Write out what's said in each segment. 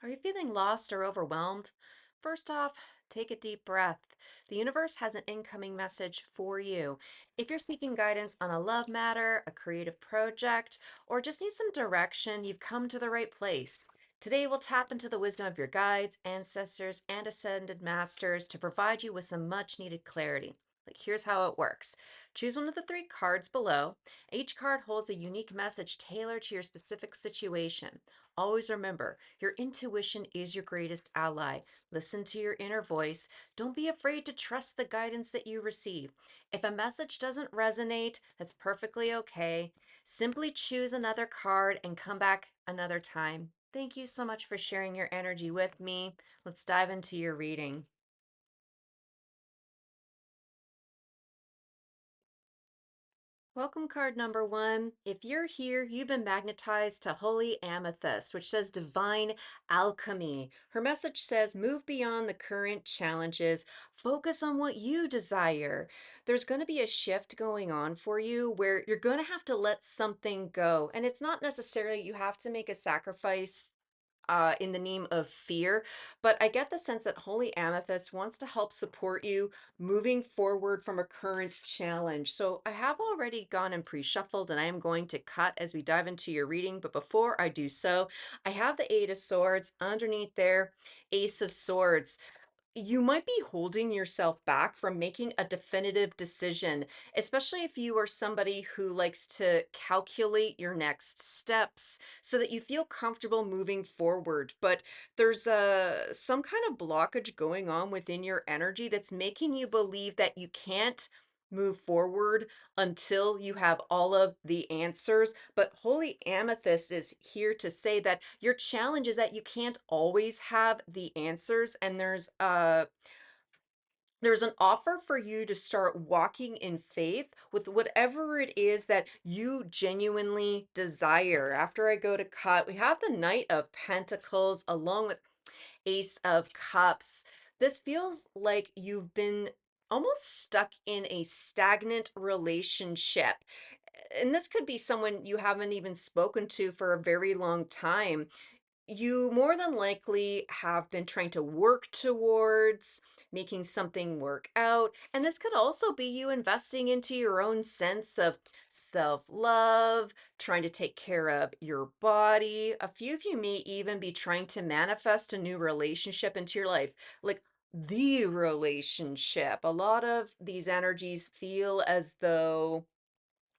Are you feeling lost or overwhelmed? First off, take a deep breath. The universe has an incoming message for you. If you're seeking guidance on a love matter, a creative project, or just need some direction, you've come to the right place. Today, we'll tap into the wisdom of your guides, ancestors, and ascended masters to provide you with some much needed clarity. Here's how it works. Choose one of the three cards below. Each card holds a unique message tailored to your specific situation. Always remember, your intuition is your greatest ally. Listen to your inner voice. Don't be afraid to trust the guidance that you receive. If a message doesn't resonate, that's perfectly okay. Simply choose another card and come back another time. Thank you so much for sharing your energy with me. Let's dive into your reading. Welcome card number one. If you're here, you've been magnetized to Holy Amethyst, which says divine alchemy. Her message says move beyond the current challenges, focus on what you desire. There's going to be a shift going on for you where you're going to have to let something go. And it's not necessarily you have to make a sacrifice in the name of fear. But I get the sense that Holy Amethyst wants to help support you moving forward from a current challenge. So I have already gone and pre shuffled, and I am going to cut as we dive into your reading. But before I do so, I have the Eight of Swords underneath there, Ace of Swords. You might be holding yourself back from making a definitive decision, especially if you are somebody who likes to calculate your next steps so that you feel comfortable moving forward. But there's some kind of blockage going on within your energy that's making you believe that you can't move forward until you have all of the answers. But Holy Amethyst is here to say that your challenge is that you can't always have the answers, and there's an offer for you to start walking in faith with whatever it is that you genuinely desire. After I go to cut, we have the Knight of Pentacles along with Ace of Cups. This feels like you've been almost stuck in a stagnant relationship. And this could be someone you haven't even spoken to for a very long time. You more than likely have been trying to work towards making something work out. And this could also be you investing into your own sense of self love, trying to take care of your body. A few of you may even be trying to manifest a new relationship into your life, like the relationship. A lot of these energies feel as though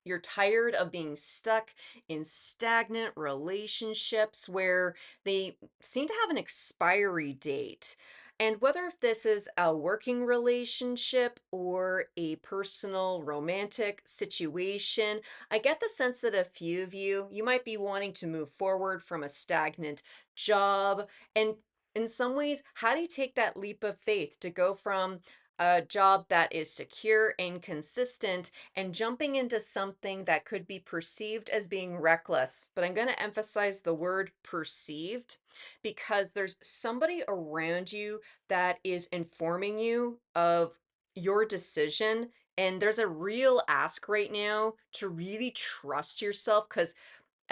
you're tired of being stuck in stagnant relationships where they seem to have an expiry date. And whether if this is a working relationship or a personal romantic situation, I get the sense that a few of you might be wanting to move forward from a stagnant job. And in some ways, how do you take that leap of faith to go from a job that is secure and consistent and jumping into something that could be perceived as being reckless? But I'm going to emphasize the word perceived because there's somebody around you that is informing you of your decision. And there's a real ask right now to really trust yourself because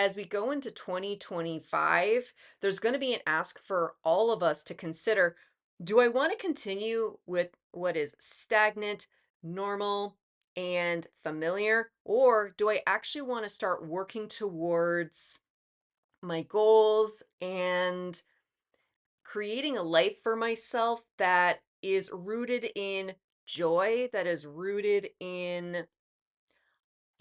as we go into 2025, there's going to be an ask for all of us to consider, do I want to continue with what is stagnant, normal, and familiar? Or do I actually want to start working towards my goals and creating a life for myself that is rooted in joy, that is rooted in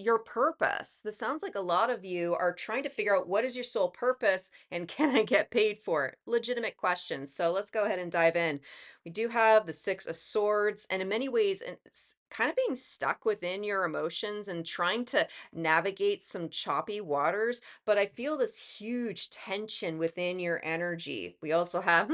your purpose? This sounds like a lot of you are trying to figure out what is your sole purpose and can I get paid for it? Legitimate questions. So let's go ahead and dive in. We do have the Six of Swords, and in many ways, it's kind of being stuck within your emotions and trying to navigate some choppy waters. But I feel this huge tension within your energy. We also have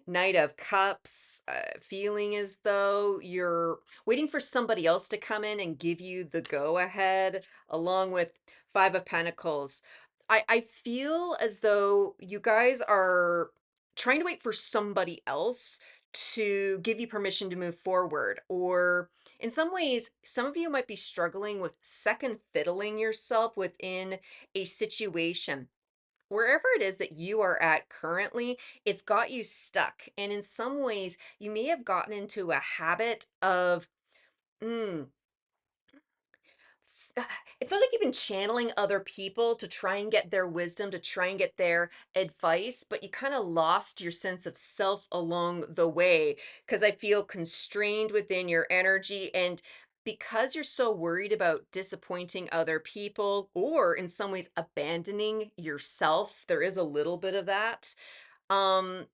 Knight of Cups, feeling as though you're waiting for somebody else to come in and give you the go ahead, along with Five of Pentacles. I feel as though you guys are trying to wait for somebody else to give you permission to move forward. Or in some ways, some of you might be struggling with second fiddling yourself within a situation. wherever it is that you are at currently, it's got you stuck. And in some ways, you may have gotten into a habit of, mm, it's not like you've been channeling other people to try and get their wisdom, to try and get their advice, but you kind of lost your sense of self along the way because I feel constrained within your energy. And because you're so worried about disappointing other people or in some ways abandoning yourself, there is a little bit of that. Um,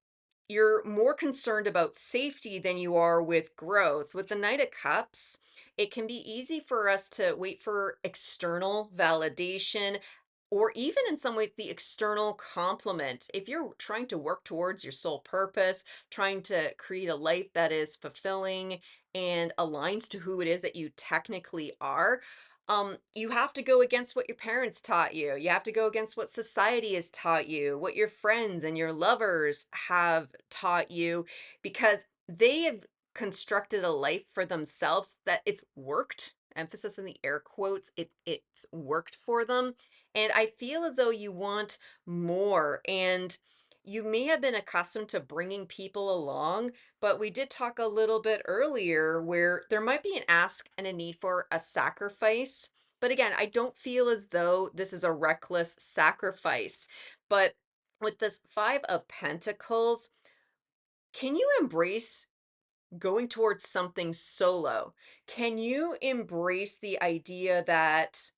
you're more concerned about safety than you are with growth. With the Knight of Cups, it can be easy for us to wait for external validation or even in some ways the external compliment. If you're trying to work towards your soul purpose, trying to create a life that is fulfilling and aligns to who it is that you technically are, you have to go against what your parents taught you. You have to go against what society has taught you, what your friends and your lovers have taught you, because they have constructed a life for themselves that it's worked. Emphasis in the air quotes, it's worked for them. And I feel as though you want more. And you may have been accustomed to bringing people along, but we did talk a little bit earlier where there might be an ask and a need for a sacrifice. But again, I don't feel as though this is a reckless sacrifice. But with this Five of Pentacles, can you embrace going towards something solo? Can you embrace the idea that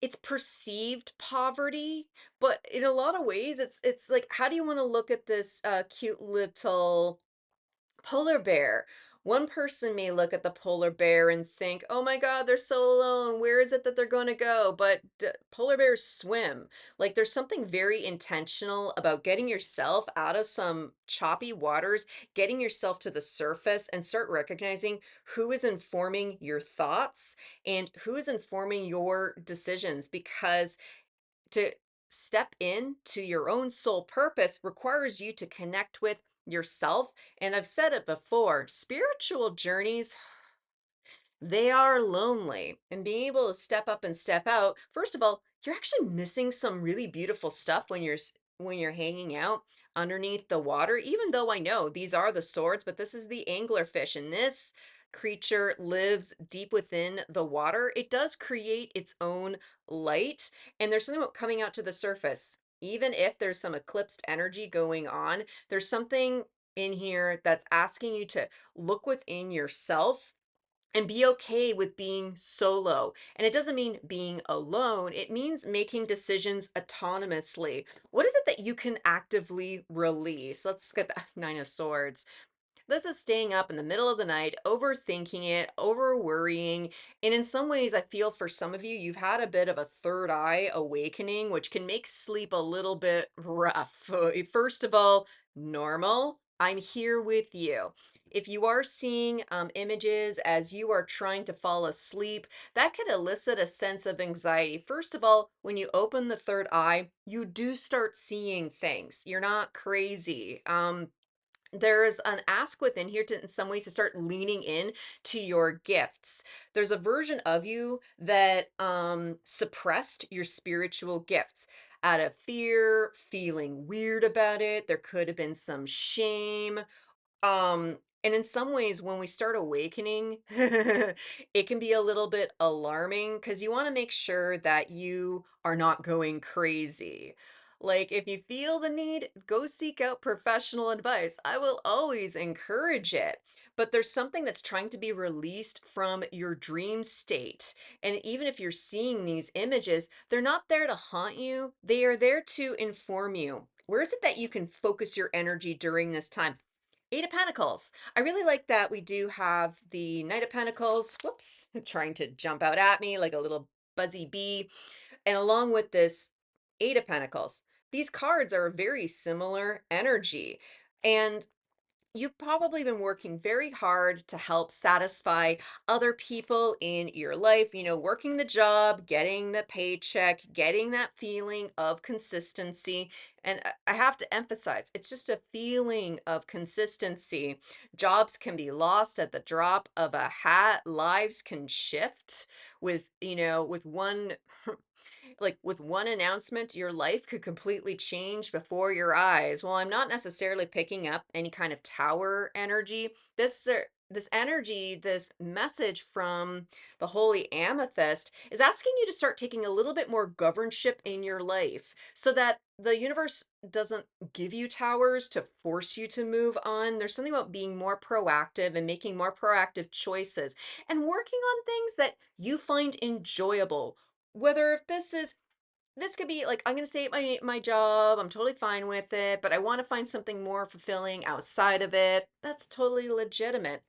it's perceived poverty, but in a lot of ways it's like, how do you want to look at this cute little polar bear? One person may look at the polar bear and think, "Oh my God, they're so alone. Where is it that they're going to go?" But polar bears swim. Like there's something very intentional about getting yourself out of some choppy waters, getting yourself to the surface, and start recognizing who is informing your thoughts and who is informing your decisions. Because to step in to your own soul purpose requires you to connect with yourself. And I've said it before, spiritual journeys, they are lonely. And being able to step up and step out, first of all, you're actually missing some really beautiful stuff when when you're hanging out underneath the water. Even though I know these are the swords, but this is the anglerfish, and this creature lives deep within the water. It does create its own light, and there's something about coming out to the surface. Even if there's some eclipsed energy going on, there's something in here that's asking you to look within yourself and be okay with being solo. And it doesn't mean being alone, it means making decisions autonomously. What is it that you can actively release? Let's get the Nine of Swords. This is staying up in the middle of the night, overthinking it, over worrying. And in some ways, I feel for some of you, you've had a bit of a third eye awakening, which can make sleep a little bit rough. First of all, normal. I'm here with you. If you are seeing images as you are trying to fall asleep, that could elicit a sense of anxiety. First of all, when you open the third eye, you do start seeing things. You're not crazy. There's an ask within here to in some ways to start leaning in to your gifts. There's a version of you that suppressed your spiritual gifts out of fear, feeling weird about it. There could have been some shame, and in some ways, when we start awakening, it can be a little bit alarming because you want to make sure that you are not going crazy. Like, if you feel the need, go seek out professional advice. I will always encourage it. But there's something that's trying to be released from your dream state. And even if you're seeing these images, they're not there to haunt you, they are there to inform you. Where is it that you can focus your energy during this time? Eight of Pentacles. I really like that we do have the Knight of Pentacles. Whoops, trying to jump out at me like a little buzzy bee. And along with this Eight of Pentacles, these cards are a very similar energy. And you've probably been working very hard to help satisfy other people in your life, working the job, getting the paycheck, getting that feeling of consistency. And I have to emphasize, it's just a feeling of consistency. Jobs can be lost at the drop of a hat, lives can shift with one like with one announcement, your life could completely change before your eyes. Well, I'm not necessarily picking up any kind of tower energy. This energy, this message from the holy amethyst is asking you to start taking a little bit more governorship in your life so that the universe doesn't give you towers to force you to move on. There's something about being more proactive and making more proactive choices and working on things that you find enjoyable. Whether if this could be like, I'm going to stay at my job, I'm totally fine with it, but I want to find something more fulfilling outside of it. That's totally legitimate.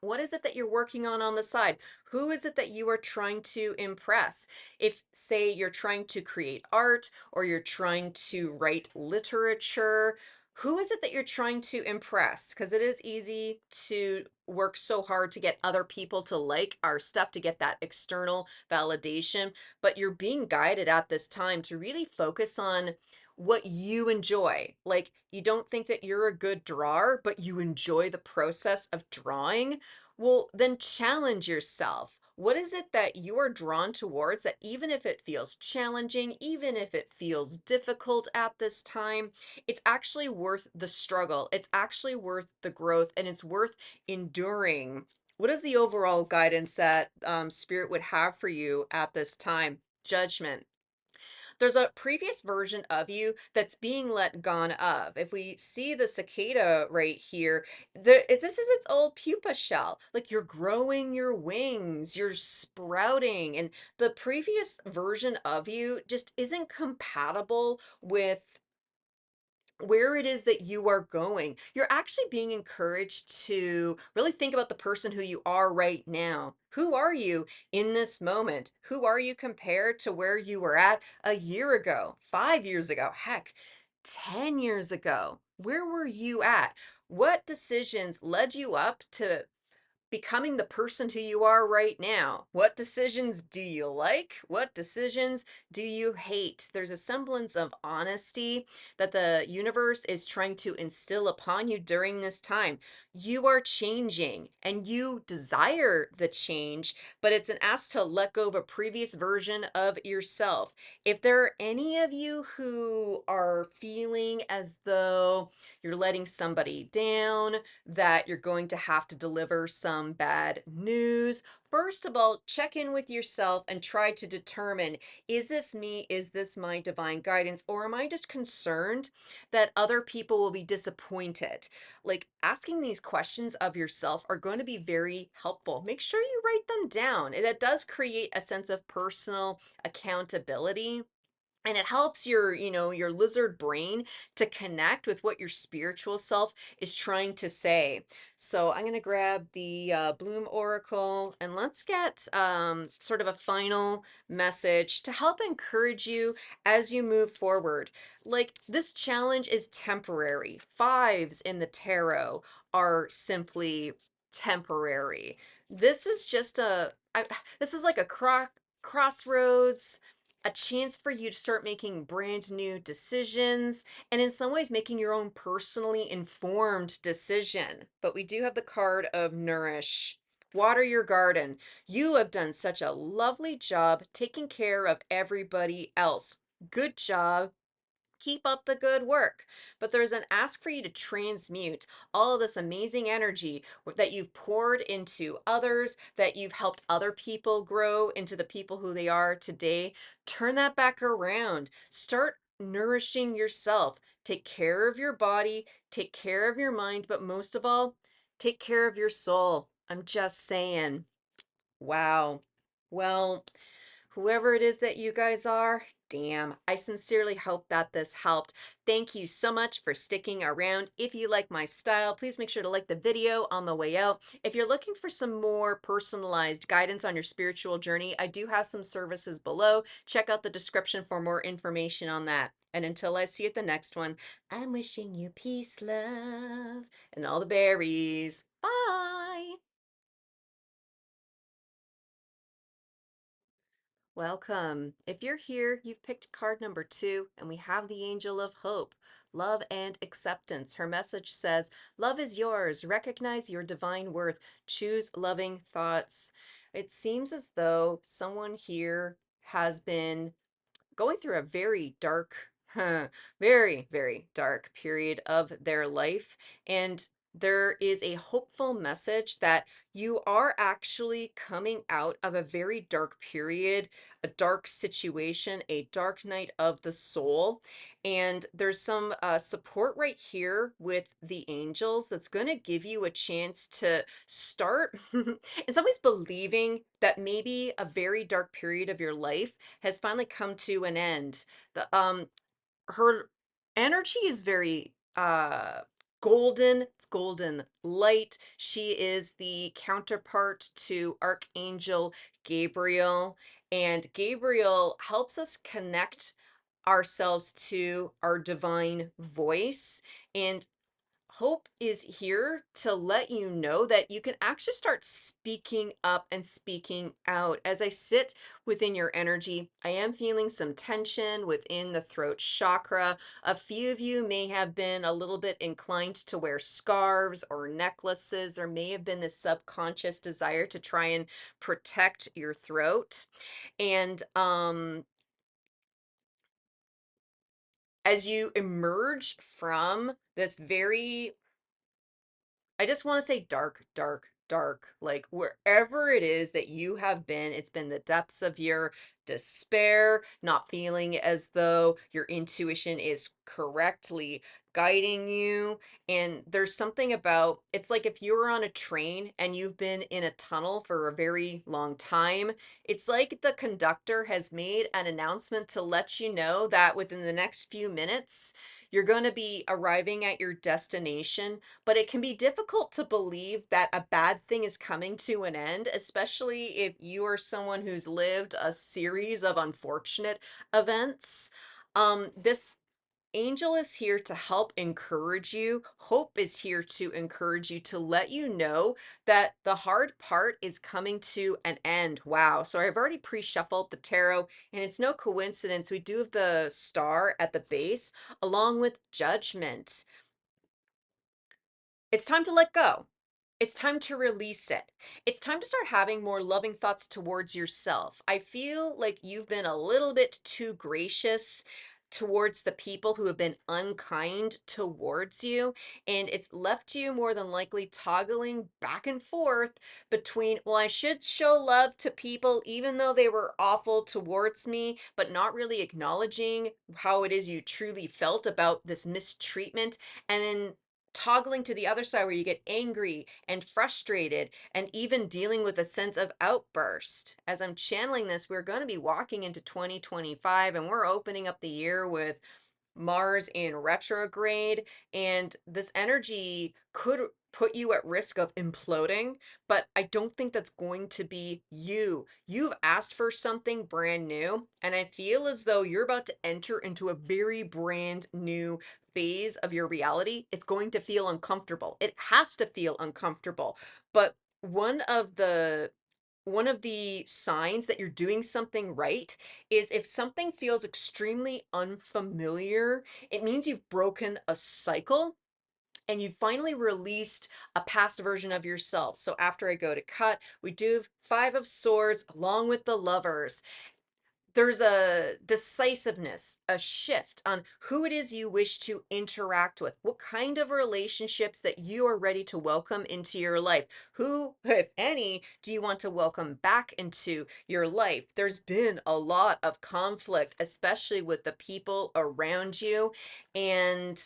What is it that you're working on the side? Who is it that you are trying to impress? If, say, you're trying to create art or you're trying to write literature, who is it that you're trying to impress? Because it is easy to work so hard to get other people to like our stuff, to get that external validation. But you're being guided at this time to really focus on what you enjoy. Like, you don't think that you're a good drawer, but you enjoy the process of drawing. Well, then challenge yourself. What is it that you are drawn towards that even if it feels challenging, even if it feels difficult at this time, it's actually worth the struggle. It's actually worth the growth and it's worth enduring. What is the overall guidance that Spirit would have for you at this time? Judgment. There's a previous version of you that's being let gone of. If we see the cicada right here, this is its old pupa shell. Like, you're growing your wings, you're sprouting, and the previous version of you just isn't compatible with where it is that you are going. You're actually being encouraged to really think about the person who you are right now. Who are you in this moment? Who are you compared to where you were at a year ago, 5 years ago, heck, 10 years ago? Where were you at? What decisions led you up to becoming the person who you are right now? What decisions do you like? What decisions do you hate? There's a semblance of honesty that the universe is trying to instill upon you during this time. You are changing and you desire the change, but it's an ask to let go of a previous version of yourself. If there are any of you who are feeling as though you're letting somebody down, that you're going to have to deliver some bad news, first of all, check in with yourself and try to determine, is this me? Is this my divine guidance? Or am I just concerned that other people will be disappointed? Like, asking these questions of yourself are going to be very helpful. Make sure you write them down. And that does create a sense of personal accountability, and it helps your lizard brain to connect with what your spiritual self is trying to say. So I'm going to grab the Bloom Oracle and let's get sort of a final message to help encourage you as you move forward. Like, this challenge is temporary. Fives in the tarot are simply temporary. This is just this is like a crossroads, a chance for you to start making brand new decisions, and in some ways making your own personally informed decision. But we do have the card of Nourish. Water your garden. You have done such a lovely job taking care of everybody else. Good job. Keep up the good work. But there's an ask for you to transmute all of this amazing energy that you've poured into others, that you've helped other people grow into the people who they are today. Turn that back around. Start nourishing yourself. Take care of your body, take care of your mind, but most of all, take care of your soul. I'm just saying. Wow. Well, whoever it is that you guys are, damn, I sincerely hope that this helped. Thank you so much for sticking around. If you like my style, please make sure to like the video on the way out. If you're looking for some more personalized guidance on your spiritual journey, I do have some services below. Check out the description for more information on that. And until I see you at the next one, I'm wishing you peace, love, and all the berries. Bye! Welcome. If you're here, you've picked card number 2, and we have the Angel of Hope, love and acceptance. Her message says, love is yours. Recognize your divine worth. Choose loving thoughts. It seems as though someone here has been going through a very dark, very, very dark period of their life. And there is a hopeful message that you are actually coming out of a very dark period, a dark situation, a dark night of the soul. And there's some support right here with the angels that's going to give you a chance to start, in some ways, believing that maybe a very dark period of your life has finally come to an end. The Her energy is very golden. It's golden light. She is the counterpart to Archangel Gabriel, and Gabriel helps us connect ourselves to our divine voice. And Hope is here to let you know that you can actually start speaking up and speaking out. As I sit within your energy, I am feeling some tension within the throat chakra. A few of you may have been a little bit inclined to wear scarves or necklaces. There may have been this subconscious desire to try and protect your throat. And as you emerge from this very, I just want to say dark, dark, dark. Like wherever it is that you have been, it's been the depths of your despair, not feeling as though your intuition is correctly guiding you. And there's something about it's like if you were on a train and you've been in a tunnel for a very long time, it's like the conductor has made an announcement to let you know that within the next few minutes, you're going to be arriving at your destination, but it can be difficult to believe that a bad thing is coming to an end, especially if you are someone who's lived a series of unfortunate events. This angel is here to help encourage you. Hope is here to encourage you, to let you know that the hard part is coming to an end. Wow. So I've already pre-shuffled the tarot, and it's no coincidence. We do have the star at the base along with judgment. It's time to let go. It's time to release it. It's time to start having more loving thoughts towards yourself. I feel like you've been a little bit too gracious towards the people who have been unkind towards you, and it's left you more than likely toggling back and forth between, well, I should show love to people even though they were awful towards me, but not really acknowledging how it is you truly felt about this mistreatment, and then toggling to the other side where you get angry and frustrated and even dealing with a sense of outburst. As I'm channeling this, we're going to be walking into 2025, and we're opening up the year with Mars in retrograde, and this energy could put you at risk of imploding, but I don't think that's going to be you. You've asked for something brand new, and I feel as though you're about to enter into a very brand new phase of your reality. It's going to feel uncomfortable. It has to feel uncomfortable. But one of the one of the signs that you're doing something right is if something feels extremely unfamiliar, it means you've broken a cycle and you finally released a past version of yourself. So after I go to cut, we do Five of Swords along with the Lovers. There's a decisiveness, a shift on who it is you wish to interact with, what kind of relationships that you are ready to welcome into your life. Who, if any, do you want to welcome back into your life? There's been a lot of conflict, especially with the people around you. And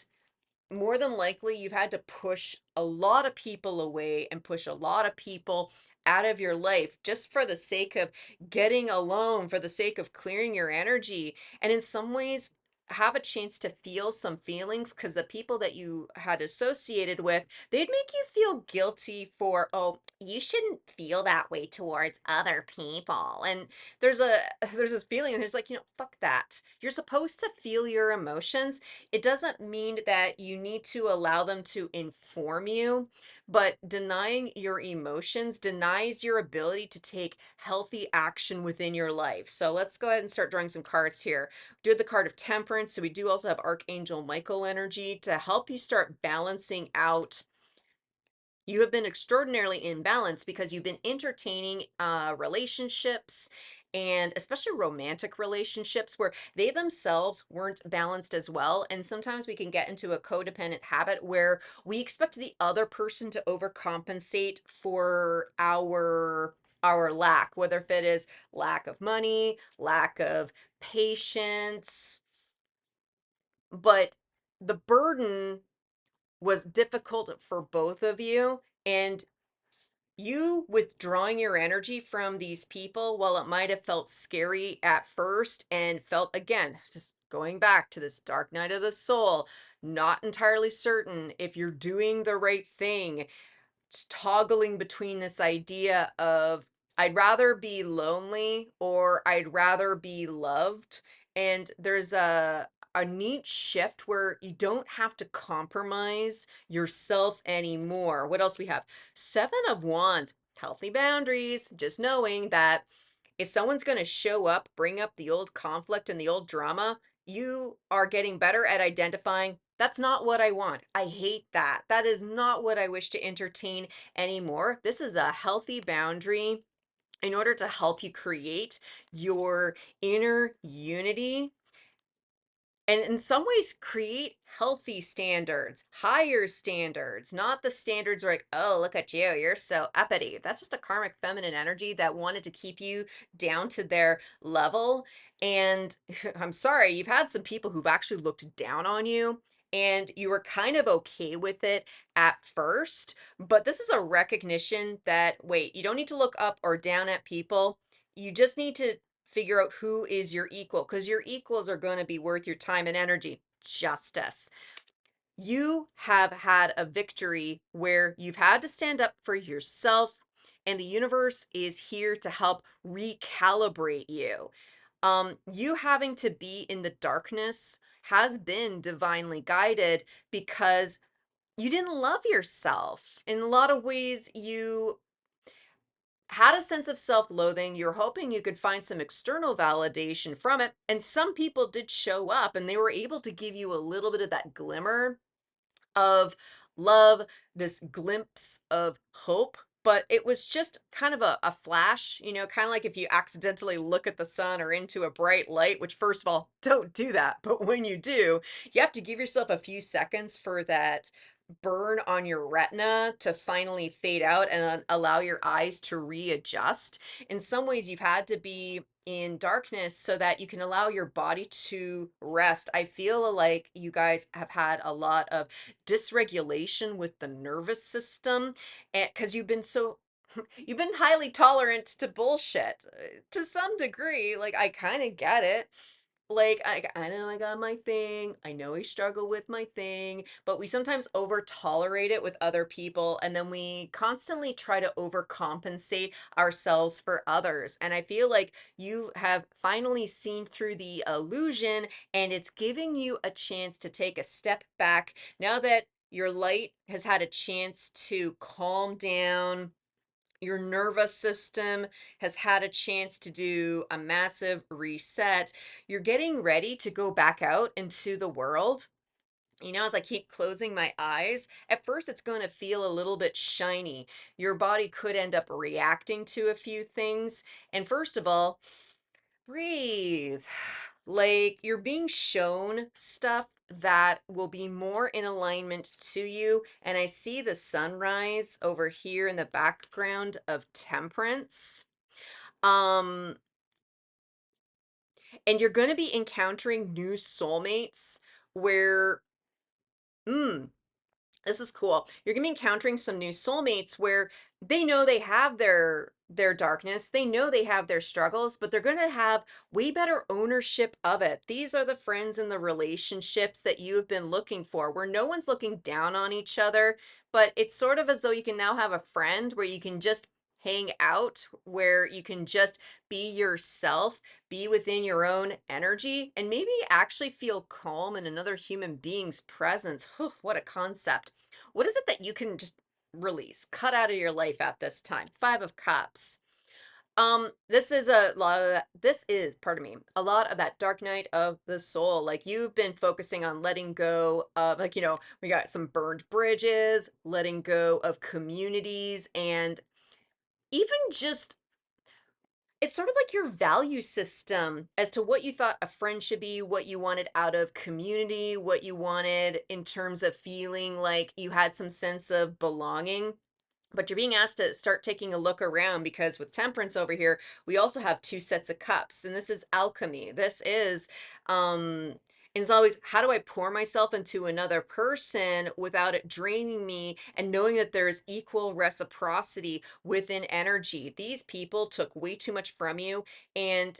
more than likely you've had to push a lot of people away and push a lot of people out of your life just for the sake of getting alone, for the sake of clearing your energy. And in some ways, have a chance to feel some feelings because the people that you had associated with, they'd make you feel guilty for, oh, you shouldn't feel that way towards other people. And there's a there's this feeling, and there's like, fuck that. You're supposed to feel your emotions. It doesn't mean that you need to allow them to inform you, but denying your emotions denies your ability to take healthy action within your life. So let's go ahead and start drawing some cards here. We do the card of Temperance. So we do also have Archangel Michael energy to help you start balancing out. You have been extraordinarily in balance because you've been entertaining relationships and especially romantic relationships where they themselves weren't balanced as well. And sometimes we can get into a codependent habit where we expect the other person to overcompensate for our lack, whether if it is lack of money, lack of patience, but the burden was difficult for both of you. And you withdrawing your energy from these people, while it might have felt scary at first and felt, again, just going back to this dark night of the soul, not entirely certain if you're doing the right thing, toggling between this idea of I'd rather be lonely or I'd rather be loved. And there's a neat shift where you don't have to compromise yourself anymore. What else we have? Seven of Wands, healthy boundaries, just knowing that if someone's going to show up, bring up the old conflict and the old drama, you are getting better at identifying that's not what I want. I hate that. That is not what I wish to entertain anymore. This is a healthy boundary in order to help you create your inner unity and in some ways create healthy standards, higher standards, not the standards where like, oh, look at you, you're so uppity. That's just a karmic feminine energy that wanted to keep you down to their level. And I'm sorry, you've had some people who've actually looked down on you and you were kind of okay with it at first, but this is a recognition that wait, you don't need to look up or down at people. You just need to figure out who is your equal because your equals are going to be worth your time and energy. Justice. You have had a victory where you've had to stand up for yourself, and the universe is here to help recalibrate you. You having to be in the darkness has been divinely guided because you didn't love yourself. In a lot of ways, you had a sense of self-loathing. You're hoping you could find some external validation from it. And some people did show up and they were able to give you a little bit of that glimmer of love, this glimpse of hope. But it was just kind of a flash, kind of like if you accidentally look at the sun or into a bright light, which, first of all, don't do that. But when you do, you have to give yourself a few seconds for that burn on your retina to finally fade out and allow your eyes to readjust. In some ways, you've had to be in darkness so that you can allow your body to rest. I feel like you guys have had a lot of dysregulation with the nervous system and because you've been highly tolerant to bullshit to some degree. Like I kind of get it. Like I know I got my thing. I know I struggle with my thing, but we sometimes over tolerate it with other people and then we constantly try to overcompensate ourselves for others. And I feel like you have finally seen through the illusion and it's giving you a chance to take a step back now that your light has had a chance to calm down. Your nervous system has had a chance to do a massive reset. You're getting ready to go back out into the world. As I keep closing my eyes, at first it's going to feel a little bit shiny. Your body could end up reacting to a few things. And first of all, breathe. Like you're being shown stuff that will be more in alignment to you. And I see the sunrise over here in the background of Temperance. Um, and you're going to be encountering new soulmates where, mm, this is cool. You're gonna be encountering some new soulmates where they know they have their darkness, they know they have their struggles, but they're gonna have way better ownership of it. These are the friends and the relationships that you've been looking for, where no one's looking down on each other, but it's sort of as though you can now have a friend where you can just hang out, where you can just be yourself, be within your own energy, and maybe actually feel calm in another human being's presence. Whew, what a concept. What is it that you can just release, cut out of your life at this time? Five of Cups. This is a lot of that. This is, pardon me, a lot of that dark night of the soul. Like you've been focusing on letting go of, like, we got some burned bridges, letting go of communities, and even just It's sort of like your value system as to what you thought a friend should be, what you wanted out of community, what you wanted in terms of feeling like you had some sense of belonging. But you're being asked to start taking a look around because with temperance over here, we also have two sets of cups, and this is alchemy. This is, and it's always how do I pour myself into another person without it draining me and knowing that there's equal reciprocity within energy. These people took way too much from you, and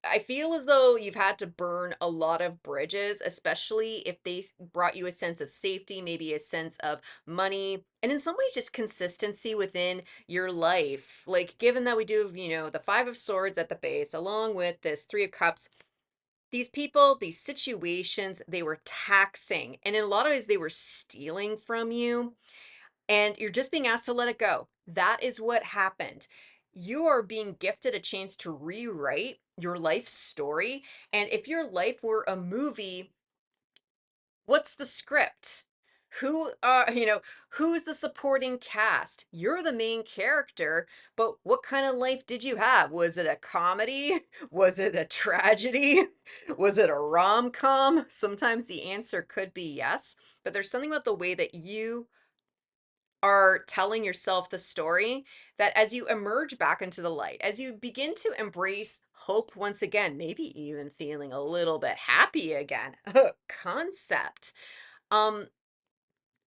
I feel as though you've had to burn a lot of bridges, especially if they brought you a sense of safety, maybe a sense of money, and in some ways just consistency within your life. Like, given that we do have, the Five of Swords at the base, along with this Three of Cups, these people, these situations, they were taxing. And in a lot of ways, they were stealing from you and you're just being asked to let it go. That is what happened. You are being gifted a chance to rewrite your life story. And if your life were a movie, what's the script? Who's the supporting cast? You're the main character, but what kind of life did you have? Was it a comedy? Was it a tragedy? Was it a rom-com? Sometimes the answer could be yes, but there's something about the way that you are telling yourself the story that as you emerge back into the light, as you begin to embrace hope once again, maybe even feeling a little bit happy again, concept. Um,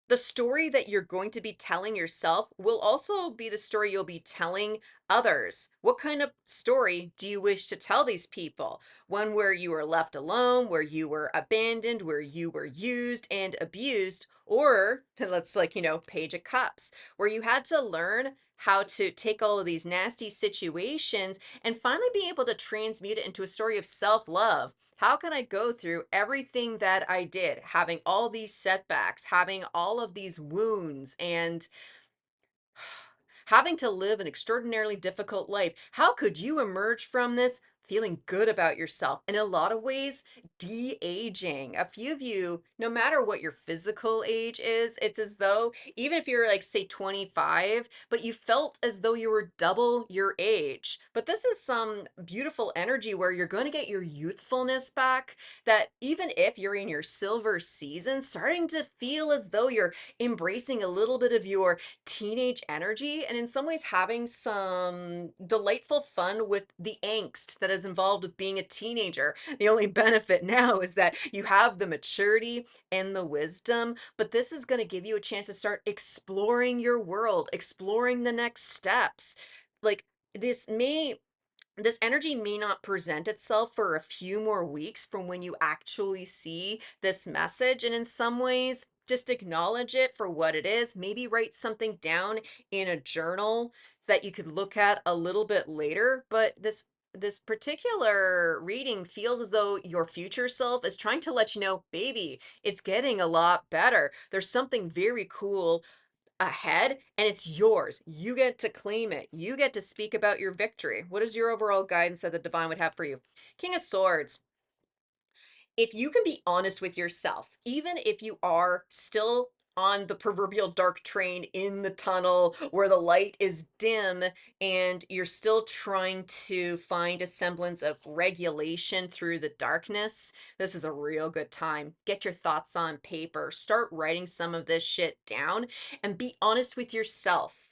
the story that you're going to be telling yourself will also be the story you'll be telling others. What kind of story do you wish to tell these people? One where you were left alone, where you were abandoned, where you were used and abused, or let's Page of Cups, where you had to learn how to take all of these nasty situations and finally be able to transmute it into a story of self-love. How can I go through everything that I did, having all these setbacks, having all of these wounds, and having to live an extraordinarily difficult life? How could you emerge from this feeling good about yourself? In a lot of ways, de-aging. A few of you, no matter what your physical age is, it's as though, even if you're like, say, 25, but you felt as though you were double your age. But this is some beautiful energy where you're going to get your youthfulness back. That even if you're in your silver season, starting to feel as though you're embracing a little bit of your teenage energy and in some ways having some delightful fun with the angst that is involved with being a teenager. The only benefit now is that you have the maturity and the wisdom, but this is going to give you a chance to start exploring your world, exploring the next steps. Like this may this energy may not present itself for a few more weeks from when you actually see this message. And in some ways, just acknowledge it for what it is. Maybe write something down in a journal that you could look at a little bit later. But this particular reading feels as though your future self is trying to let you know, baby, it's getting a lot better. There's something very cool ahead and it's yours. You get to claim it. You get to speak about your victory. What is your overall guidance that the divine would have for you? King of Swords. If you can be honest with yourself, even if you are still on the proverbial dark train in the tunnel where the light is dim and you're still trying to find a semblance of regulation through the darkness, this is a real good time. Get your thoughts on paper, start writing some of this shit down, and be honest with yourself.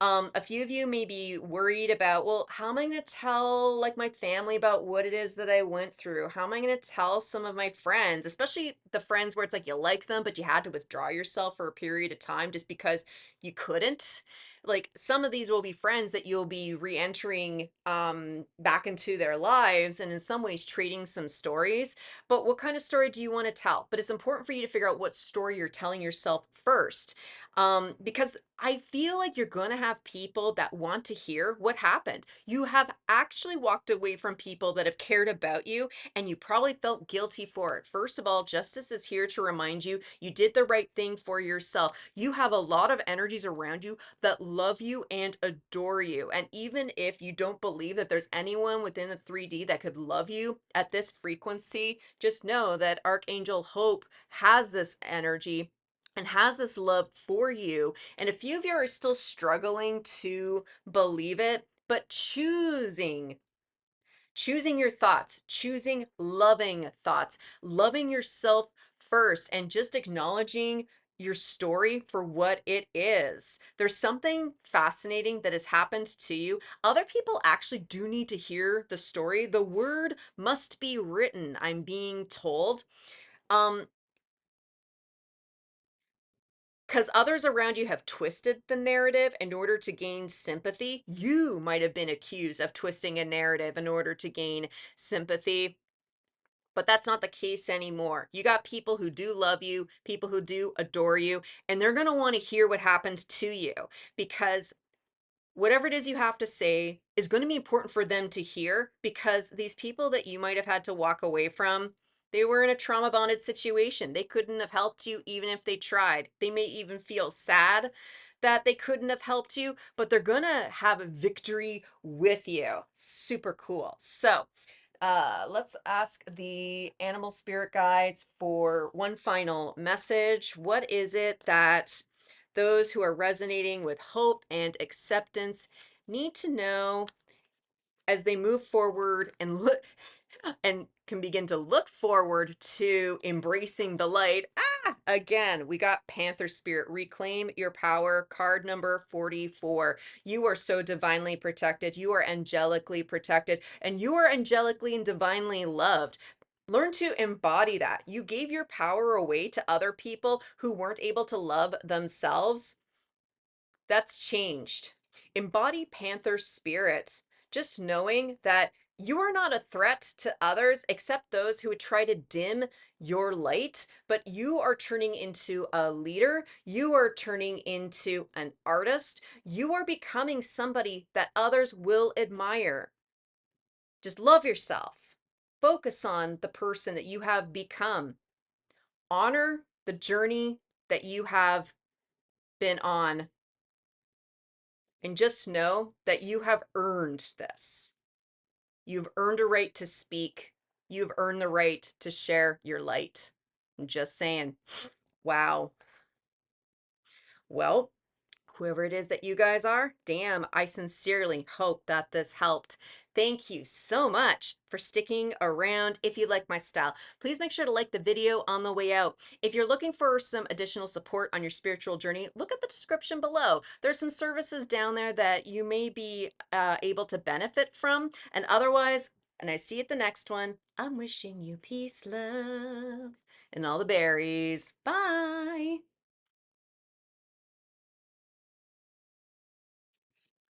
A few of you may be worried about, well, how am I going to tell like my family about what it is that I went through? How am I going to tell some of my friends, especially the friends where it's like you like them, but you had to withdraw yourself for a period of time just because you couldn't? Like some of these will be friends that you'll be re-entering back into their lives and in some ways trading some stories. But what kind of story do you want to tell? But it's important for you to figure out what story you're telling yourself first, because I feel like you're going to have people that want to hear what happened. You have actually walked away from people that have cared about you, and you probably felt guilty for it. First of all, justice is here to remind you you did the right thing for yourself. You have a lot of energies around you that love you and adore you. And even if you don't believe that there's anyone within the 3D that could love you at this frequency, just know that Archangel Hope has this energy and has this love for you. And a few of you are still struggling to believe it. but choosing your thoughts, choosing loving thoughts, loving yourself first, and just acknowledging your story for what it is. There's something fascinating that has happened to you. Other people actually do need to hear the story. The word must be written, I'm being told. Um, because others around you have twisted the narrative in order to gain sympathy. You might have been accused of twisting a narrative in order to gain sympathy. But that's not the case anymore. You got people who do love you, people who do adore you, and they're going to want to hear what happened to you, because whatever it is you have to say is going to be important for them to hear, because these people that you might have had to walk away from, they were in a trauma bonded situation. They couldn't have helped you even if they tried. They may even feel sad that they couldn't have helped you, but they're going to have a victory with you. Super cool. So, let's ask the animal spirit guides for one final message. What is it that those who are resonating with hope and acceptance need to know as they move forward and look and can begin to look forward to embracing the light? Again, we got Panther Spirit. Reclaim your power. Card number 44. You are so divinely protected. You are angelically protected, and you are angelically and divinely loved. Learn to embody that. You gave your power away to other people who weren't able to love themselves. That's changed. Embody Panther spirit, just knowing that you are not a threat to others except those who would try to dim your light, but you are turning into a leader. You are turning into an artist. You are becoming somebody that others will admire. Just love yourself. Focus on the person that you have become. Honor the journey that you have been on, and just know that you have earned this. You've earned a right to speak. You've earned the right to share your light. I'm just saying. Wow. Well, whoever it is that you guys are, damn, I sincerely hope that this helped. Thank you so much for sticking around. If you like my style, please make sure to like the video on the way out. If you're looking for some additional support on your spiritual journey, look at the description below. There's some services down there that you may be able to benefit from. And otherwise, and I see you at the next one, I'm wishing you peace, love, and all the berries. Bye.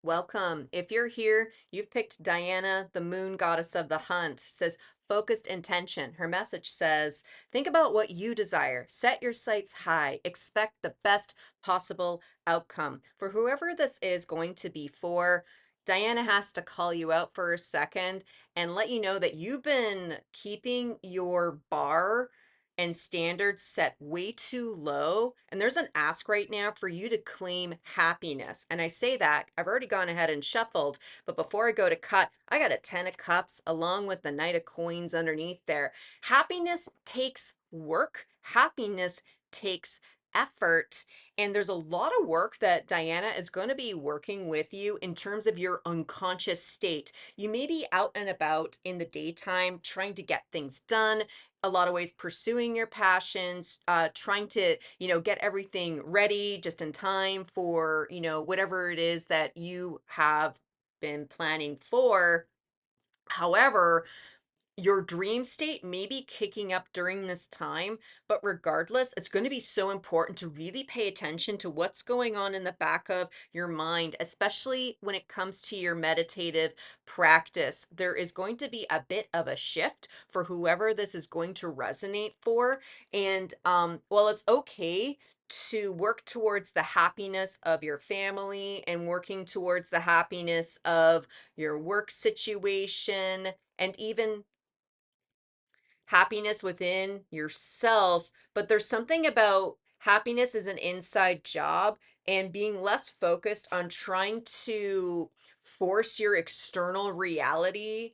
Welcome. If you're here, you've picked Diana, the moon goddess of the hunt. Says focused intention. Her message says, think about what you desire. Set your sights high. Expect the best possible outcome. For whoever this is going to be for, Diana has to call you out for a second and let you know that you've been keeping your bar and standards set way too low. And there's an ask right now for you to claim happiness. And I say that, I've already gone ahead and shuffled, but before I go to cut, I got a 10 of cups along with the knight of coins underneath there. Happiness takes work. Happiness takes effort. And there's a lot of work that Diana is going to be working with you in terms of your unconscious state. You may be out and about in the daytime trying to get things done, a lot of ways pursuing your passions, trying to, get everything ready just in time for, whatever it is that you have been planning for. However, your dream state may be kicking up during this time, but regardless, it's going to be so important to really pay attention to what's going on in the back of your mind, especially when it comes to your meditative practice. There is going to be a bit of a shift for whoever this is going to resonate for. And while it's okay to work towards the happiness of your family and working towards the happiness of your work situation, and even happiness within yourself, but there's something about happiness as an inside job and being less focused on trying to force your external reality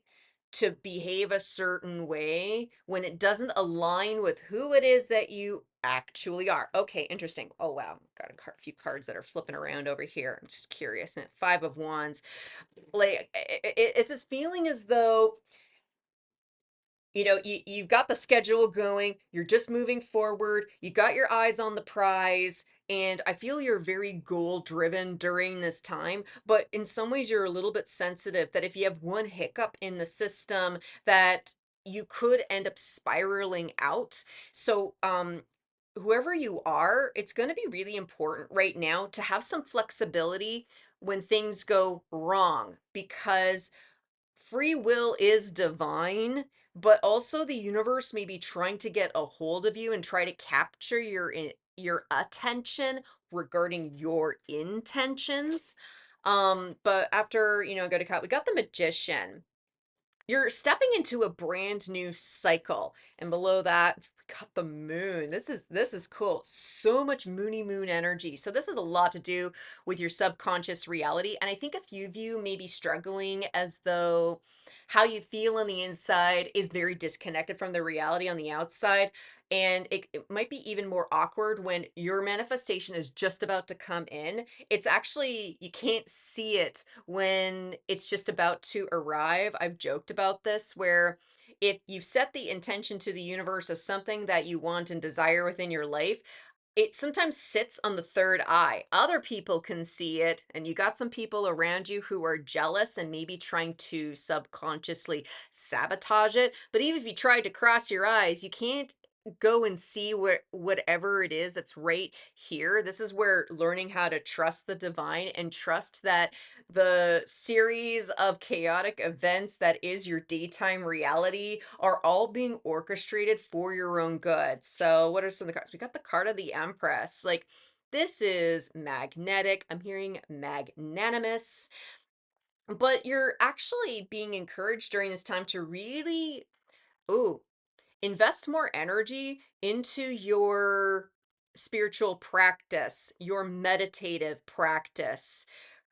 to behave a certain way when it doesn't align with who it is that you actually are. Okay, interesting. Oh wow, got few cards that are flipping around over here. I'm just curious. And Five of Wands, like it's this feeling as though you've got the schedule going, you're just moving forward, you got your eyes on the prize, and I feel you're very goal driven during this time, but in some ways you're a little bit sensitive that if you have one hiccup in the system that you could end up spiraling out. So whoever you are, it's going to be really important right now to have some flexibility when things go wrong, because free will is divine, but also the universe may be trying to get a hold of you and try to capture your attention regarding your intentions. But after, go to cut, we got the Magician. You're stepping into a brand new cycle, and below that, we got the moon. This is cool. So much moony moon energy. So this has a lot to do with your subconscious reality. And I think a few of you may be struggling as though how you feel on the inside is very disconnected from the reality on the outside. And it might be even more awkward when your manifestation is just about to come in. It's actually, you can't see it when it's just about to arrive. I've joked about this where if you've set the intention to the universe of something that you want and desire within your life, it sometimes sits on the third eye. Other people can see it, and you got some people around you who are jealous and maybe trying to subconsciously sabotage it. But even if you tried to cross your eyes, you can't go and see whatever it is that's right here. This is where learning how to trust the divine and trust that the series of chaotic events that is your daytime reality are all being orchestrated for your own good. So, what are some of the cards? We got the card of the Empress. Like, this is magnetic. I'm hearing magnanimous, but you're actually being encouraged during this time to really, ooh, invest more energy into your spiritual practice, your meditative practice.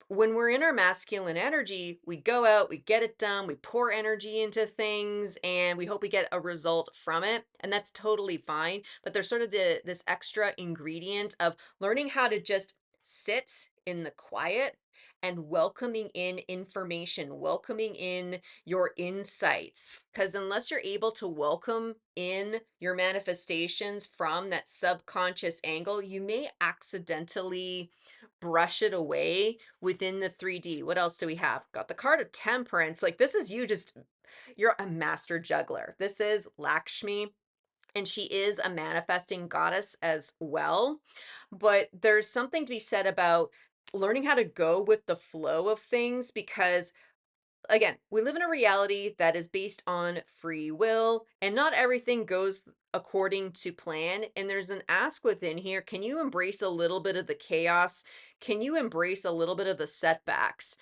When we're in our masculine energy, we go out, we get it done, we pour energy into things, and we hope we get a result from it. And that's totally fine. But there's sort of this extra ingredient of learning how to just sit in the quiet and welcoming in information, welcoming in your insights. Because unless you're able to welcome in your manifestations from that subconscious angle, you may accidentally brush it away within the 3D. What else do we have? Got the card of Temperance. Like, this is you just, you're a master juggler. This is Lakshmi, and she is a manifesting goddess as well. But there's something to be said about learning how to go with the flow of things, because again, we live in a reality that is based on free will, and not everything goes according to plan. And there's an ask within here: can you embrace a little bit of the chaos? Can you embrace a little bit of the setbacks?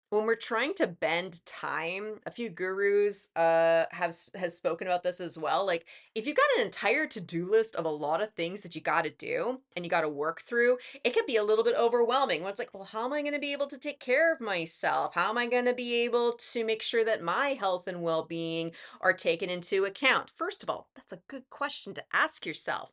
When we're trying to bend time, a few gurus has spoken about this as well. Like, if you've got an entire to-do list of a lot of things that you got to do and you got to work through, it could be a little bit overwhelming. Well, it's like, well, how am I going to be able to take care of myself? How am I going to be able to make sure that my health and well-being are taken into account? First of all, that's a good question to ask yourself.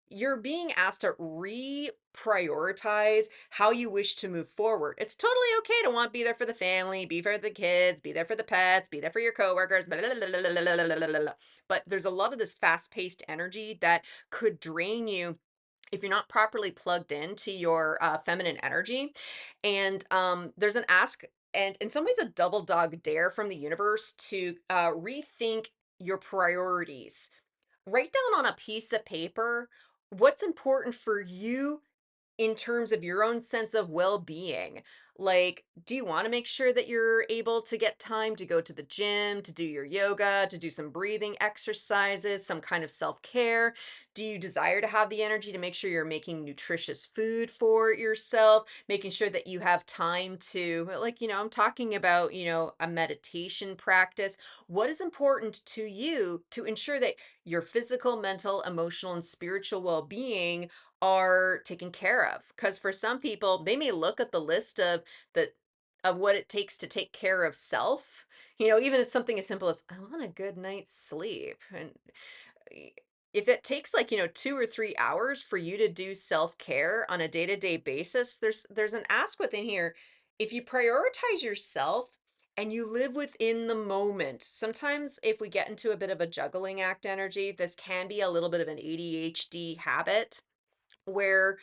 You're being asked to reprioritize how you wish to move forward. It's totally okay to want to be there for the family, be for the kids, be there for the pets, be there for your coworkers, blah, blah, blah, blah, blah, blah, blah, blah, blah. But there's a lot of this fast-paced energy that could drain you if you're not properly plugged into your feminine energy. And there's an ask, and in some ways a double dog dare from the universe to rethink your priorities. Write down on a piece of paper what's important for you in terms of your own sense of well-being. Like, do you want to make sure that you're able to get time to go to the gym, to do your yoga, to do some breathing exercises, some kind of self-care? Do you desire to have the energy to make sure you're making nutritious food for yourself, making sure that you have time to, like, I'm talking about, a meditation practice. What is important to you to ensure that your physical, mental, emotional, and spiritual well-being are taken care of? Because for some people, they may look at the list of the of what it takes to take care of self. Even it's something as simple as I want a good night's sleep. And y- if it takes like, 2 or 3 hours for you to do self-care on a day-to-day basis, there's an ask within here. If you prioritize yourself and you live within the moment, sometimes if we get into a bit of a juggling act energy, this can be a little bit of an ADHD habit where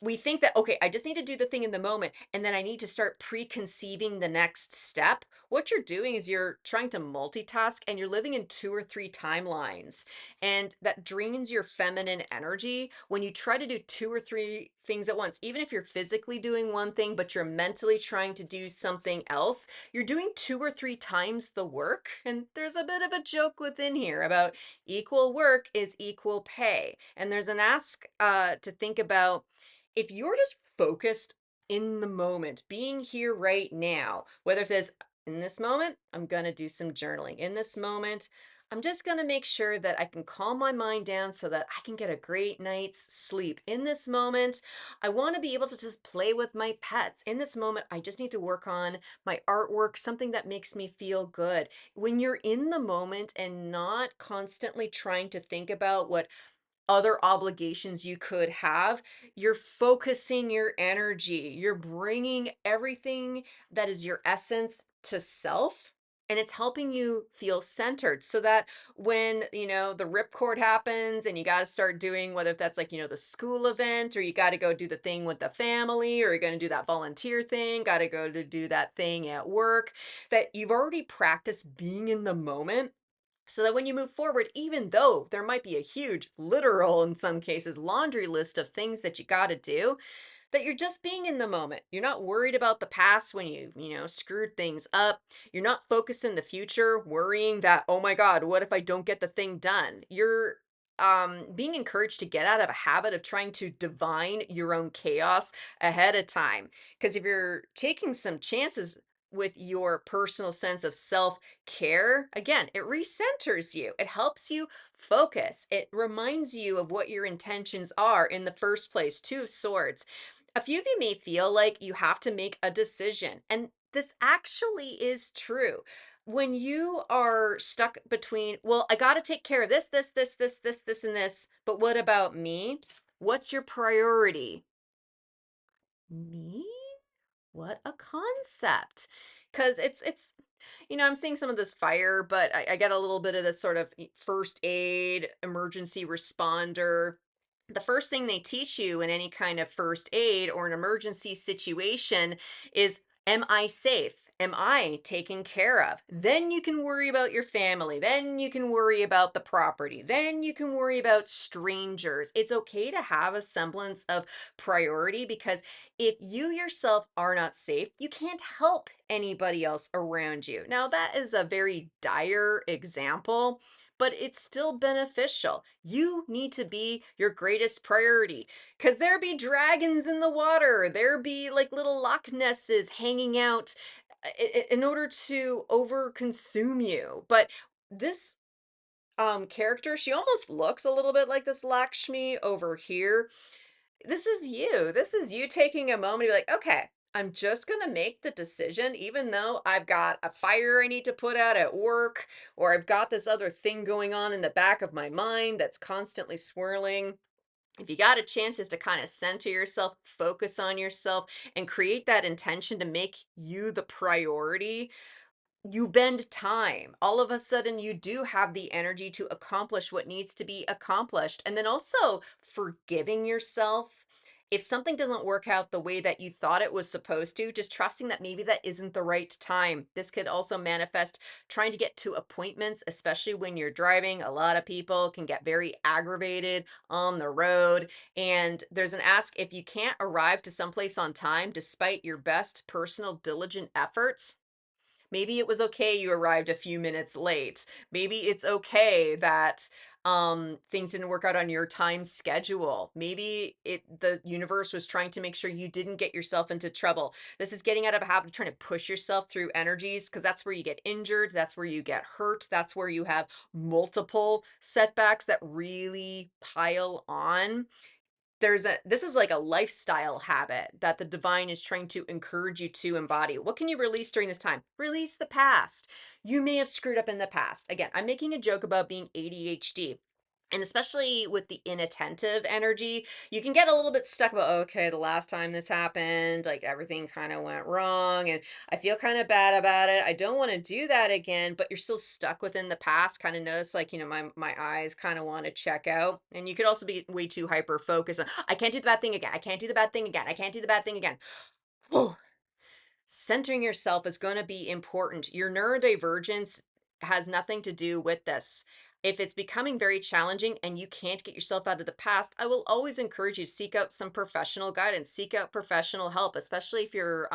we think that, okay, I just need to do the thing in the moment and then I need to start preconceiving the next step. What you're doing is you're trying to multitask and you're living in 2 or 3 timelines. And that drains your feminine energy when you try to do 2 or 3 things at once. Even if you're physically doing one thing, but you're mentally trying to do something else, you're doing 2 or 3 times the work. And there's a bit of a joke within here about equal work is equal pay. And there's an ask to think about if you're just focused in the moment, being here right now, whether if there's in this moment, I'm going to do some journaling. In this moment, I'm just going to make sure that I can calm my mind down so that I can get a great night's sleep. In this moment, I want to be able to just play with my pets. In this moment, I just need to work on my artwork, something that makes me feel good. When you're in the moment and not constantly trying to think about what other obligations you could have, you're focusing your energy. You're bringing everything that is your essence to self. And it's helping you feel centered so that when, the ripcord happens and you got to start doing, whether if that's like, the school event or you got to go do the thing with the family or you're going to do that volunteer thing, got to go to do that thing at work, that you've already practiced being in the moment so that when you move forward, even though there might be a huge, literal, in some cases, laundry list of things that you got to do, that you're just being in the moment. You're not worried about the past when screwed things up. You're not focused in the future, worrying that, oh my God, what if I don't get the thing done? You're being encouraged to get out of a habit of trying to divine your own chaos ahead of time. Because if you're taking some chances with your personal sense of self care, again, it recenters you. It helps you focus. It reminds you of what your intentions are in the first place. Two of Swords. A few of you may feel like you have to make a decision, and this actually is true. When you are stuck between, well, I got to take care of this, and this, but what about me? What's your priority? Me? What a concept. Because I'm seeing some of this fire, but I get a little bit of this sort of first aid, emergency responder. The first thing they teach you in any kind of first aid or an emergency situation is, am I safe? Am I taken care of? Then you can worry about your family. Then you can worry about the property. Then you can worry about strangers. It's okay to have a semblance of priority because if you yourself are not safe, you can't help anybody else around you. Now, that is a very dire example, but it's still beneficial. You need to be your greatest priority because there be dragons in the water. There be like little Loch Nesses hanging out in order to over consume you. But this character, she almost looks a little bit like this Lakshmi over here. This is you taking a moment to be like, okay, I'm just going to make the decision, even though I've got a fire I need to put out at work, or I've got this other thing going on in the back of my mind that's constantly swirling. If you got a chance just to kind of center yourself, focus on yourself, and create that intention to make you the priority, you bend time. All of a sudden, you do have the energy to accomplish what needs to be accomplished. And then also forgiving yourself. If something doesn't work out the way that you thought it was supposed to, just trusting that maybe that isn't the right time. This could also manifest trying to get to appointments, especially when you're driving. A lot of people can get very aggravated on the road. And there's an ask if you can't arrive to someplace on time, despite your best personal diligent efforts. Maybe it was okay you arrived a few minutes late. Maybe it's okay that things didn't work out on your time schedule. Maybe the universe was trying to make sure you didn't get yourself into trouble. This is getting out of a habit of trying to push yourself through energies because that's where you get injured, that's where you get hurt, that's where you have multiple setbacks that really pile on. this is like a lifestyle habit that the divine is trying to encourage you to embody. What can you release during this time? Release the past. You may have screwed up in the past. Again, I'm making a joke about being ADHD. And especially with the inattentive energy, you can get a little bit stuck about, okay, the last time this happened, like everything kind of went wrong and I feel kind of bad about it. I don't want to do that again, but you're still stuck within the past. Kind of notice like, my eyes kind of want to check out. And you could also be way too hyper focused on, I can't do the bad thing again. I can't do the bad thing again. I can't do the bad thing again. Whew. Centering yourself is going to be important. Your neurodivergence has nothing to do with this. If it's becoming very challenging and you can't get yourself out of the past, I will always encourage you to seek out some professional guidance, seek out professional help, especially if you're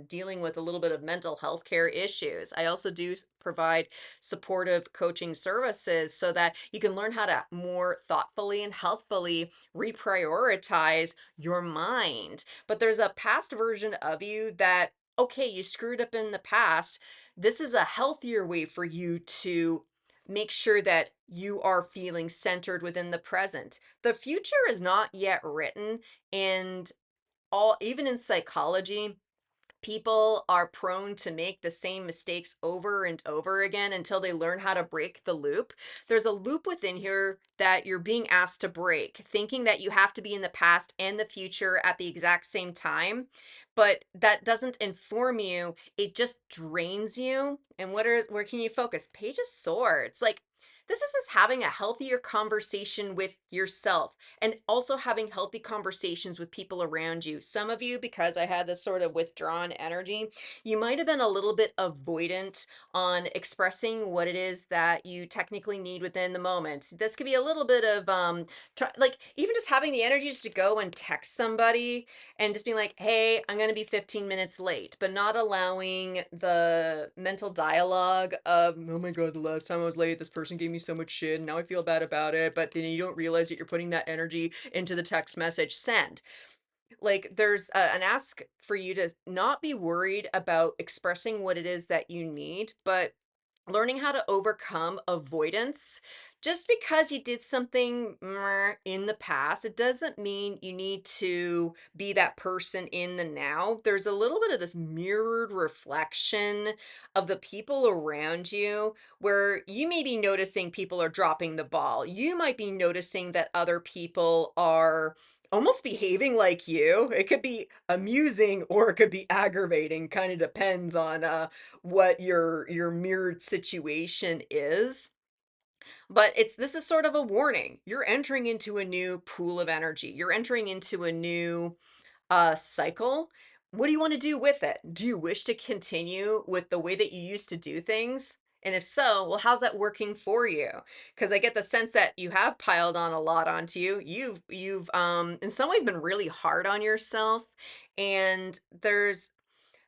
dealing with a little bit of mental health care issues. I also do provide supportive coaching services so that you can learn how to more thoughtfully and healthfully reprioritize your mind. But there's a past version of you that okay, you screwed up in the past. This is a healthier way for you to make sure that you are feeling centered within the present. The future is not yet written, and all even in psychology, people are prone to make the same mistakes over and over again until they learn how to break the loop. There's a loop within here that you're being asked to break, thinking that you have to be in the past and the future at the exact same time. But that doesn't inform you, it just drains you. And where can you focus? Page of Swords. Like this is just having a healthier conversation with yourself and also having healthy conversations with people around you. Some of you, because I had this sort of withdrawn energy, you might have been a little bit avoidant on expressing what it is that you technically need within the moment. This could be a little bit of like even just having the energy just to go and text somebody and just being like, hey, I'm going to be 15 minutes late, but not allowing the mental dialogue of, oh my God, the last time I was late, this person gave me so much shit and now I feel bad about it. But then you don't realize that you're putting that energy into the text message send. Like there's an ask for you to not be worried about expressing what it is that you need, but learning how to overcome avoidance. Just because you did something in the past, it doesn't mean you need to be that person in the now. There's a little bit of this mirrored reflection of the people around you where you may be noticing people are dropping the ball. You might be noticing that other people are almost behaving like you. It could be amusing or it could be aggravating, kind of depends on what your mirrored situation is. But this is sort of a warning. You're entering into a new pool of energy. You're entering into a new cycle. What do you want to do with it? Do you wish to continue with the way that you used to do things? And if so, well, how's that working for you? Because I get the sense that you have piled on a lot onto you. You've in some ways been really hard on yourself. And there's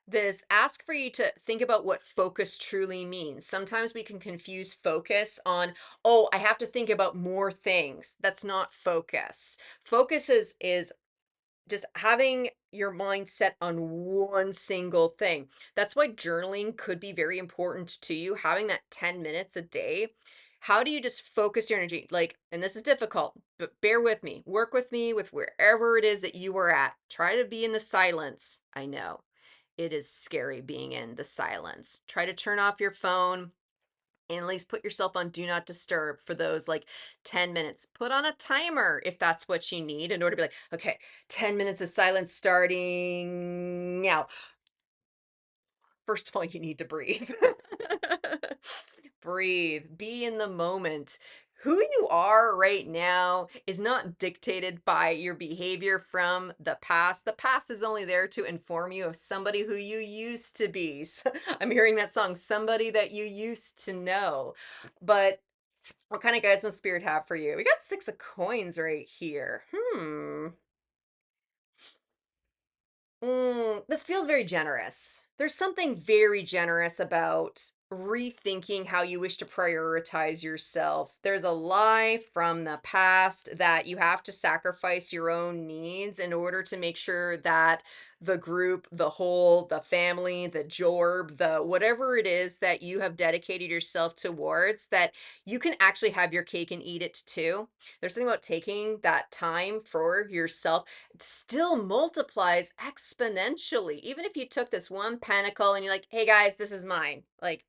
this ask for you to think about what focus truly means. Sometimes we can confuse focus on, oh, I have to think about more things. That's not focus. Focus is just having your mind set on one single thing. That's why journaling could be very important to you, having that 10 minutes a day. How do you just focus your energy? Like, and this is difficult, but bear with me. Work with me with wherever it is that you are at. Try to be in the silence. I know it is scary being in the silence. Try to turn off your phone and at least put yourself on do not disturb for those like 10 minutes. Put on a timer if that's what you need in order to be like, okay, 10 minutes of silence starting now. First of all, you need to breathe. Breathe, be in the moment. Who you are right now is not dictated by your behavior from the past. The past is only there to inform you of somebody who you used to be. I'm hearing that song, somebody that you used to know. But what kind of guides will spirit have for you? We got 6 of coins right here. This feels very generous. There's something very generous about rethinking how you wish to prioritize yourself. There's a lie from the past that you have to sacrifice your own needs in order to make sure that the group, the whole, the family, the job, the whatever it is that you have dedicated yourself towards, that you can actually have your cake and eat it too. There's something about taking that time for yourself. It still multiplies exponentially. Even if you took this one pentacle and you're like, hey guys, this is mine. Like,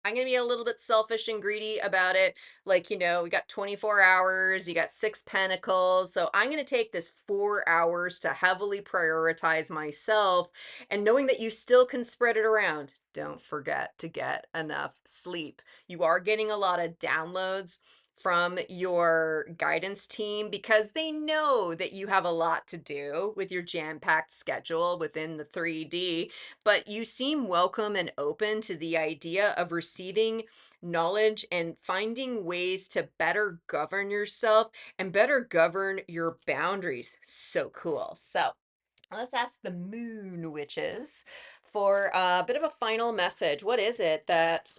I'm gonna be a little bit selfish and greedy about it. Like, we got 24 hours, you got six pentacles. So I'm gonna take this 4 hours to heavily prioritize myself. And knowing that you still can spread it around, don't forget to get enough sleep. You are getting a lot of downloads from your guidance team because they know that you have a lot to do with your jam-packed schedule within the 3D, but you seem welcome and open to the idea of receiving knowledge and finding ways to better govern yourself and better govern your boundaries. So cool. So let's ask the moon witches for a bit of a final message. What is it that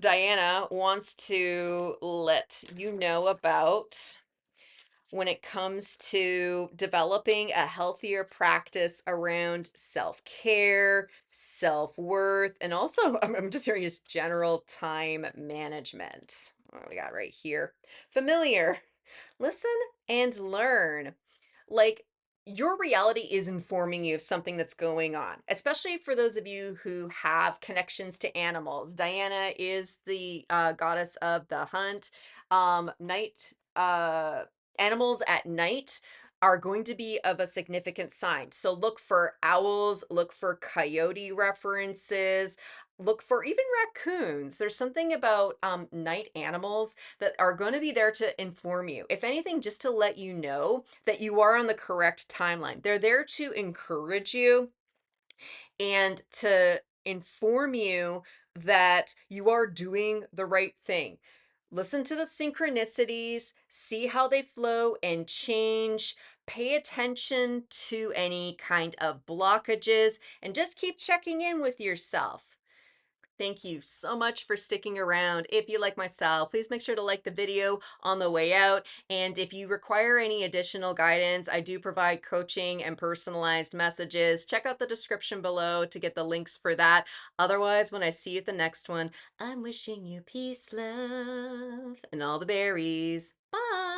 Diana wants to let you know about when it comes to developing a healthier practice around self-care, self-worth, and also I'm just hearing just general time management. What do we got right here? Familiar. Listen and learn. Like, your reality is informing you of something that's going on, especially for those of you who have connections to animals. Diana is the goddess of the hunt. Night animals at night are going to be of a significant sign. So look for owls, look for coyote references, look for even raccoons. There's something about night animals that are going to be there to inform you. If anything, just to let you know that you are on the correct timeline. They're there to encourage you and to inform you that you are doing the right thing. Listen to the synchronicities, see how they flow and change. Pay attention to any kind of blockages and just keep checking in with yourself. Thank you so much for sticking around. If you like my style, please make sure to like the video on the way out. And if you require any additional guidance, I do provide coaching and personalized messages. Check out the description below to get the links for that. Otherwise, when I see you at the next one, I'm wishing you peace, love, and all the berries. Bye.